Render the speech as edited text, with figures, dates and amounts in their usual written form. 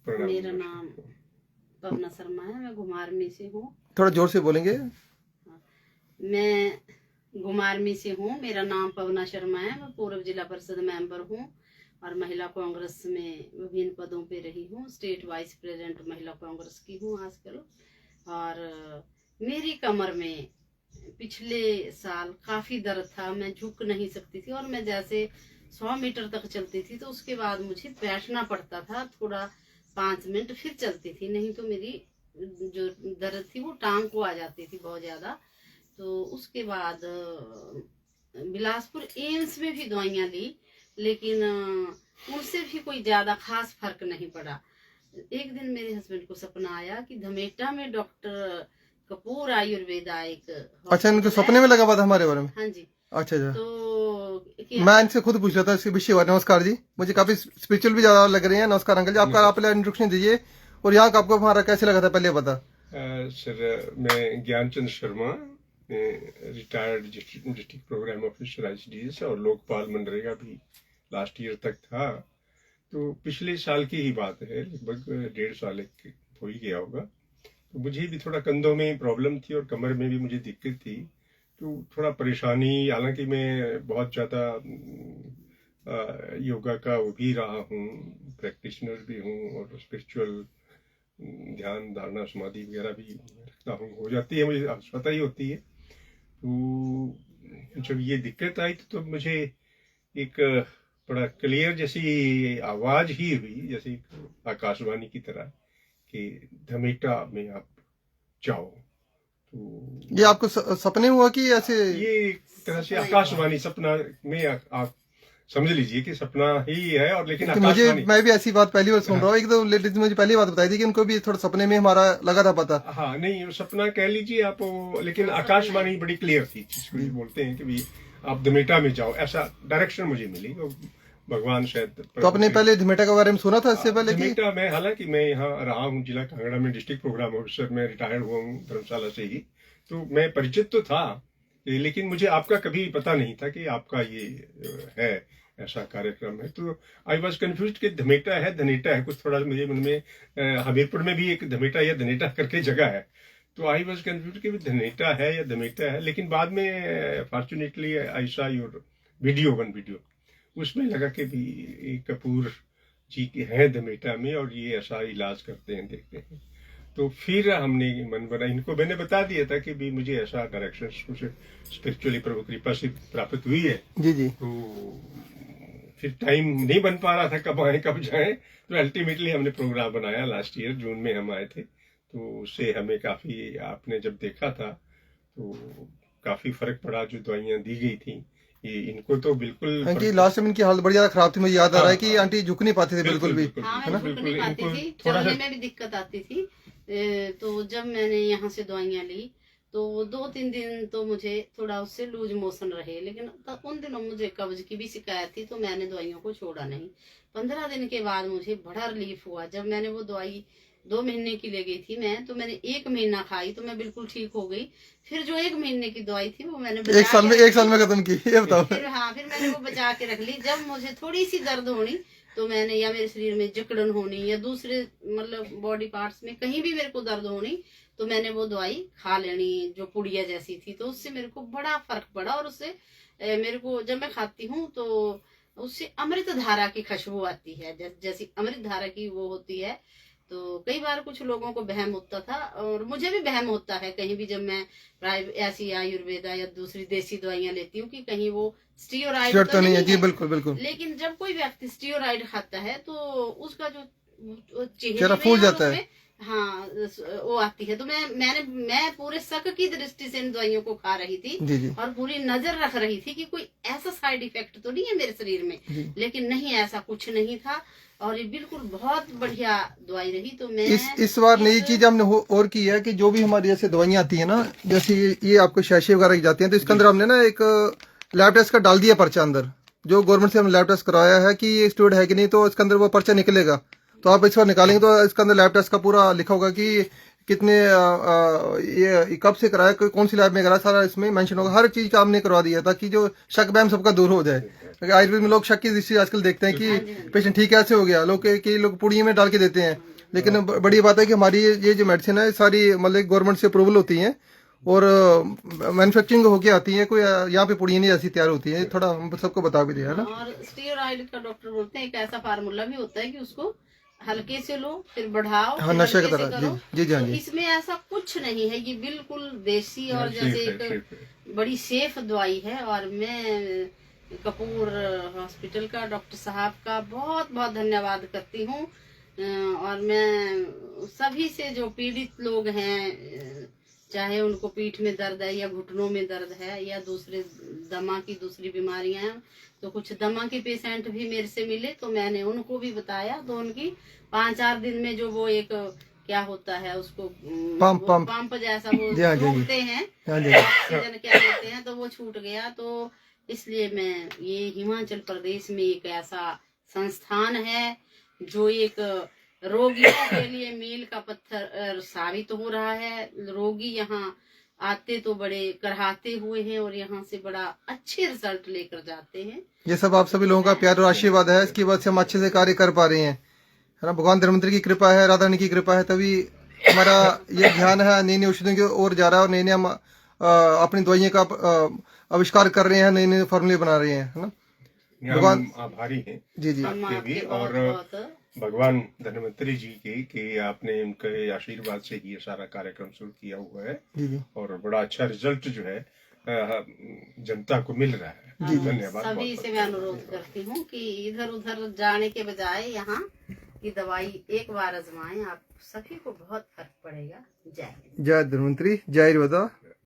मेरा नाम पवना शर्मा है, मैं घुमारमी से हूँ। थोड़ा जोर से बोलेंगे। मैं घुमारमी से हूँ, मेरा नाम पवना शर्मा है। मैं पूर्व जिला परिषद मेंबर हूँ और महिला कांग्रेस में विभिन्न पदों पे रही हूँ। स्टेट वाइस प्रेसिडेंट महिला कांग्रेस की हूँ आजकल। और मेरी कमर में पिछले साल काफी दर्द था, मैं झुक नहीं सकती थी और मैं जैसे 100 मीटर तक चलती थी तो उसके बाद मुझे बैठना पड़ता था थोड़ा 5 मिनट, फिर चलती थी, नहीं तो मेरी जो दर्द थी वो टांग को आ जाती थी बहुत ज्यादा। तो उसके बाद बिलासपुर एम्स में भी दवाइयां ली, लेकिन उनसे भी कोई ज्यादा खास फर्क नहीं पड़ा। एक दिन मेरे हस्बैंड को सपना आया कि धमेटा में डॉक्टर कपूर आयुर्वेदा एक अच्छा, इनको सपने में लगा हुआ था हमारे बारे में? हाँ जी। अच्छा अच्छा। तो मैं इनसे खुद पूछ रहा था इसके विषय में। नमस्कार जी, मुझे काफी स्पिरिचुअल भी ज्यादा लग रहे हैं। नमस्कार अंकल जी, आपका आप इंट्रोडक्शन दीजिए और यहाँ का आपको हमारा कैसे लगा था पहले बता। सर, मैं Gyanchand Sharma, retired district program officer ICDS और लोकपाल मनरेगा भी लास्ट ईयर तक था। तो पिछले साल की ही बात है, लगभग 1.5 साल हो ही गया होगा। तो मुझे भी थोड़ा कंधों में प्रॉब्लम थी और कमर में भी मुझे दिक्कत थी, तो थोड़ा परेशानी। हालांकि मैं बहुत ज़्यादा योगा का वो भी रहा हूँ, प्रैक्टिशनर भी हूँ और स्पिरिचुअल ध्यान धारणा समाधि वगैरह भी रखता हूँ, हो जाती है, मुझे पता ही होती है। तो जब ये दिक्कत आई तो मुझे एक बड़ा क्लियर जैसी आवाज ही हुई, जैसे आकाशवाणी की तरह, कि धमेटा में आप जाओ। तो ये आपको सपने हुआ कि ऐसे? ये एक तरह से आकाशवाणी, सपना में आप समझ लीजिए कि सपना ही है। और लेकिन मुझे, मैं भी ऐसी बात पहली बार सुन रहा हूँ। एक तो लेडीज मुझे पहली बात बताई थी कि उनको भी थोड़ा सपने में हमारा लगा था पता। हाँ, नहीं सपना कह लीजिए आप, लेकिन आकाशवाणी बड़ी क्लियर थी, जिसको बोलते हैं कि भी आप धमेटा में जाओ, ऐसा डायरेक्शन मुझे मिली। भगवान शायद। तो आपने पहले धमेटा के बारे में सुना था इससे पहले? धमेटा में, हालांकि मैं यहाँ रहा हूँ जिला कांगड़ा में डिस्ट्रिक्ट प्रोग्राम ऑफिसर, मैं रिटायर्ड हुआ हूँ धर्मशाला से ही, तो मैं परिचित तो था, लेकिन मुझे आपका कभी पता नहीं था कि आपका ये है, ऐसा कार्यक्रम है। तो आई वॉज कंफ्यूज कि धमेटा है धनेटा है, कुछ थोड़ा मेरे मन में। हमीरपुर में भी एक धमेटा या धनेटा करके जगह है, तो आई वॉज कंफ्यूज कि धनेटा है या धमेटा है। लेकिन बाद में fortunately I saw your video, उसमें लगा कि भी कपूर जी के हैं धमेटा में और ये ऐसा इलाज करते हैं, देखते हैं। तो फिर हमने मन बना, इनको मैंने बता दिया था कि भी मुझे ऐसा डायरेक्शन कुछ स्पिरिचुअली प्रभु कृपा से प्राप्त हुई है। जी जी। तो फिर टाइम नहीं बन पा रहा था कब आए कब जाए, तो अल्टीमेटली हमने प्रोग्राम बनाया। लास्ट ईयर जून में हम आए थे, तो उससे हमें काफी, आपने जब देखा था तो काफी फर्क पड़ा। जो दवाइयां दी गई थी, ये इनको तो बिल्कुल आंटी लास्ट टाइम इनकी हालत बड़ी ज्यादा खराब थी, मुझे याद आ रहा है कि आंटी झुक नहीं पाती थी बिल्कुल भी। हाँ, मैं झुक नहीं पाती थी, चलने में भी दिक्कत आती थी। तो जब मैंने यहाँ से दवाइयां ली तो 2-3 दिन तो मुझे थोड़ा उससे लूज मोशन रहे, लेकिन उन दिनों मुझे कब्ज की भी शिकायत थी, तो मैंने दवाइयों को छोड़ा नहीं। 15 दिन के बाद मुझे बड़ा रिलीफ हुआ जब मैंने वो दवाई 2 महीने की ले गई थी मैं, तो मैंने 1 महीना खाई तो मैं बिल्कुल ठीक हो गई। फिर जो 1 महीने की दवाई थी वो मैंने एक साल में खत्म की, ये बताओ। फिर मैंने वो बचा के रख ली। जब मुझे थोड़ी सी दर्द होनी तो मैंने, या मेरे शरीर में जकड़न होनी या दूसरे मतलब बॉडी पार्ट्स में कहीं भी मेरे को दर्द होनी, तो मैंने वो दवाई खा लेनी जो पुड़िया जैसी थी। तो उससे मेरे को बड़ा फर्क पड़ा और उससे मेरे को, जब मैं खाती हूँ तो उससे अमृत धारा की खुशबू आती है, जैसी अमृत धारा की वो होती है। तो कई बार कुछ लोगों को वहम होता था और मुझे भी वहम होता है कहीं भी, जब मैं ऐसी आयुर्वेदा या दूसरी देसी दवाइयां लेती हूँ कि कहीं वो स्टीरोइड तो नहीं है। जी बिल्कुल बिल्कुल। लेकिन जब कोई व्यक्ति स्टीरोइड खाता है तो उसका जो चेहरा फूल जाता है, हाँ वो आती है। तो मैं पूरे शक की दृष्टि से इन दवाइयों को खा रही थी जी जी। और पूरी नजर रख रही थी कि कोई ऐसा साइड इफेक्ट तो नहीं है मेरे शरीर में, लेकिन नहीं, ऐसा कुछ नहीं था और ये बिल्कुल बहुत बढ़िया दवाई रही। तो मैं इस बार नई चीज हमने और की है कि जो भी हमारी जैसे दवाइयां आती है ना, जैसे ये आपको शैशे वगैरह की जाती हैं, तो इसके अंदर हमने ना एक लैब टेस्ट का डाल दिया पर्चा अंदर, जो गवर्नमेंट से हमने लैब टेस्ट कराया है कि ये स्टोर्ड है कि नहीं, तो इसके अंदर वो पर्चा निकलेगा। तो आप इस बार निकालेंगे तो इसके अंदर लैब टेस्ट का पूरा लिखा होगा कि कितने ये कब से कराया, कौन सी लैब में कराया, सारा इसमें मेंशन होगा। हर चीज का हमने करवा दिया ताकि जो शक वहम सबका दूर हो जाए। आयुर्वेद में लोग शक की दृष्टि आजकल देखते हैं कि पेशेंट ठीक कैसे हो गया, लोग पुड़िये में डाल के देते हैं, लेकिन बड़ी बात है कि हमारी ये जो मेडिसिन है सारी मतलब गवर्नमेंट से अप्रूवल होती है और मैन्युफैक्चरिंग होके आती है, कोई यहाँ पे पुड़िया नहीं ऐसी तैयार होती है। थोड़ा हम सबको बता भी दिया है ना। और स्टीरॉइड का डॉक्टर बोलते हैं एक ऐसा फार्मूला भी होता है कि उसको हल्के से लो फिर बढ़ाओ, हाँ, फिर नशे की हल्के से तरह। करो। जी जी हाँ तो जी। इसमें ऐसा कुछ नहीं है, ये बिल्कुल देसी और जैसे एक बड़ी सेफ दवाई है। और मैं कपूर हॉस्पिटल का डॉक्टर साहब का बहुत बहुत धन्यवाद करती हूँ। और मैं सभी से जो पीड़ित लोग हैं, चाहे उनको पीठ में दर्द है या घुटनों में दर्द है या दूसरे दमा की दूसरी बीमारियां हैं, तो कुछ दमा के पेशेंट भी मेरे से मिले तो मैंने उनको भी बताया। तो उनकी 5-4 दिन में जो वो एक क्या होता है उसको पंप जैसा वो रोकते हैं, ऑक्सीजन क्या लेते हैं, तो वो छूट गया। तो इसलिए मैं ये हिमाचल प्रदेश में एक ऐसा संस्थान है जो एक रोगियों के लिए मील का पत्थर साबित हो रहा है। रोगी यहाँ आते तो बड़े कराहते हुए हैं और यहाँ से बड़ा अच्छे रिजल्ट लेकर जाते हैं। ये सब आप सभी लोगों का प्यार और आशीर्वाद है, इसकी वजह से हम अच्छे से कार्य कर पा रहे हैं, है ना। भगवान धन्वंतरी की कृपा है, राधा रानी की कृपा है, तभी हमारा ये ध्यान है नई नई औषधियों की ओर जा रहा है और नई नई हम अपनी दवाइयों का आविष्कार कर रहे हैं, नए नए फॉर्मूले बना रहे हैं, है ना। भगवान आभारी हैं जी जी आपके भी और भगवान धन्वंतरी जी के कि आपने उनके आशीर्वाद से ही ये सारा कार्यक्रम शुरू किया हुआ है। जी जी। और बड़ा अच्छा रिजल्ट जो है जनता को मिल रहा है। धन्यवाद। सभी से मैं अनुरोध करती हूँ कि इधर उधर जाने के बजाय यहाँ की दवाई एक बार आजमाएं, आप सभी को बहुत फर्क पड़ेगा। जय जय धन्वंतरी, जय राधा।